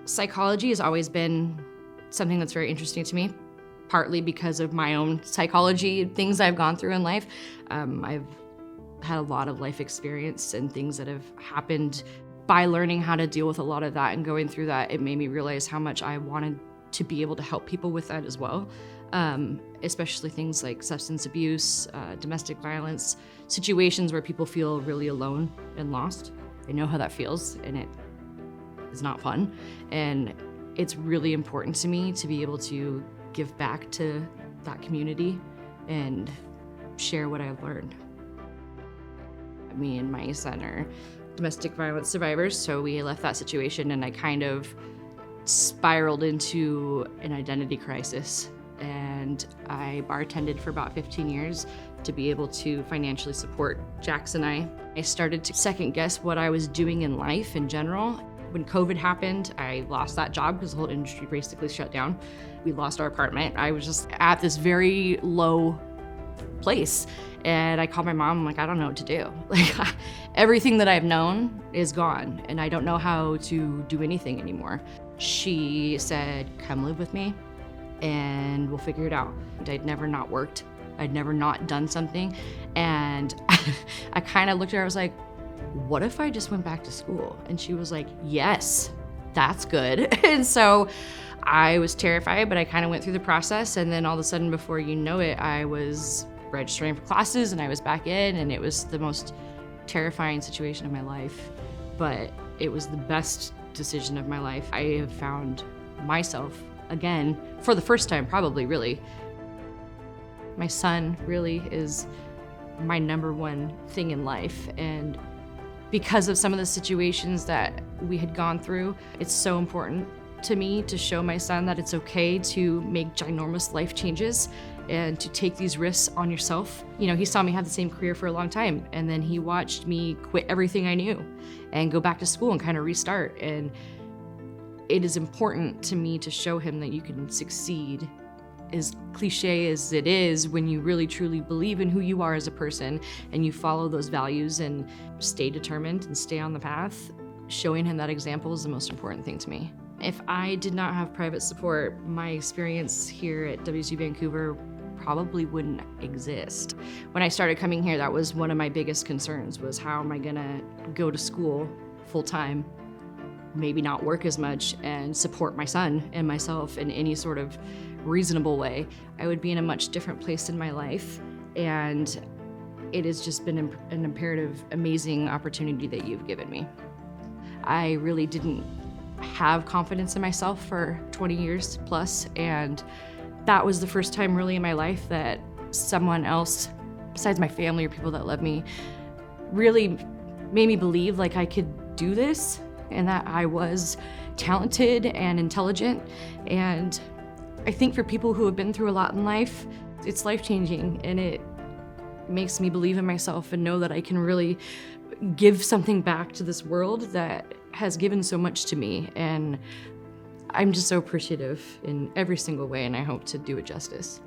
Psychology has always been something that's very interesting to me, partly because of my own psychology, things I've gone through in life. I've had a lot of life experience and things that have happened. By learning how to deal with a lot of that and going through that, it made me realize how much I wanted to be able to help people with that as well. Especially things like substance abuse, domestic violence, situations where people feel really alone and lost. I know how that feels, and it is not fun. And it's really important to me to be able to give back to that community and share what I've learned. Me and my son are domestic violence survivors, so we left that situation and I kind of spiraled into an identity crisis. And I bartended for about 15 years to be able to financially support Jax and I. I started to second guess what I was doing in life in general. When COVID happened, I lost that job because the whole industry basically shut down. We lost our apartment. I was just at this very low place. And I called my mom, I'm like, I don't know what to do. Like, everything that I've known is gone, and I don't know how to do anything anymore. She said, come live with me, and we'll figure it out. I'd never not worked. I'd never not done something. And I kind of looked at her, I was like, what if I just went back to school? And she was like, yes, that's good. And so I was terrified, but I kind of went through the process. And then all of a sudden, before you know it, I was registering for classes and I was back in, and it was the most terrifying situation of my life, but it was the best decision of my life. I have found myself again for the first time, probably, really. My son really is my number one thing in life, and because of some of the situations that we had gone through, it's so important to me to show my son that it's okay to make ginormous life changes and to take these risks on yourself. You know, he saw me have the same career for a long time, and then he watched me quit everything I knew and go back to school and kind of restart. And it is important to me to show him that you can succeed, as cliche as it is, when you really truly believe in who you are as a person and you follow those values and stay determined and stay on the path. Showing him that example is the most important thing to me. If I did not have private support, my experience here at WSU Vancouver probably wouldn't exist. When I started coming here, that was one of my biggest concerns, was how am I gonna go to school full time, maybe not work as much, and support my son and myself in any sort of reasonable way. I would be in a much different place in my life, and it has just been an imperative, amazing opportunity that you've given me. I really didn't have confidence in myself for 20 years plus, and that was the first time really in my life that someone else, besides my family or people that love me, really made me believe like I could do this and that I was talented and intelligent. And I think for people who have been through a lot in life, it's life-changing, and it makes me believe in myself and know that I can really give something back to this world that has given so much to me. And I'm just so appreciative in every single way, and I hope to do it justice.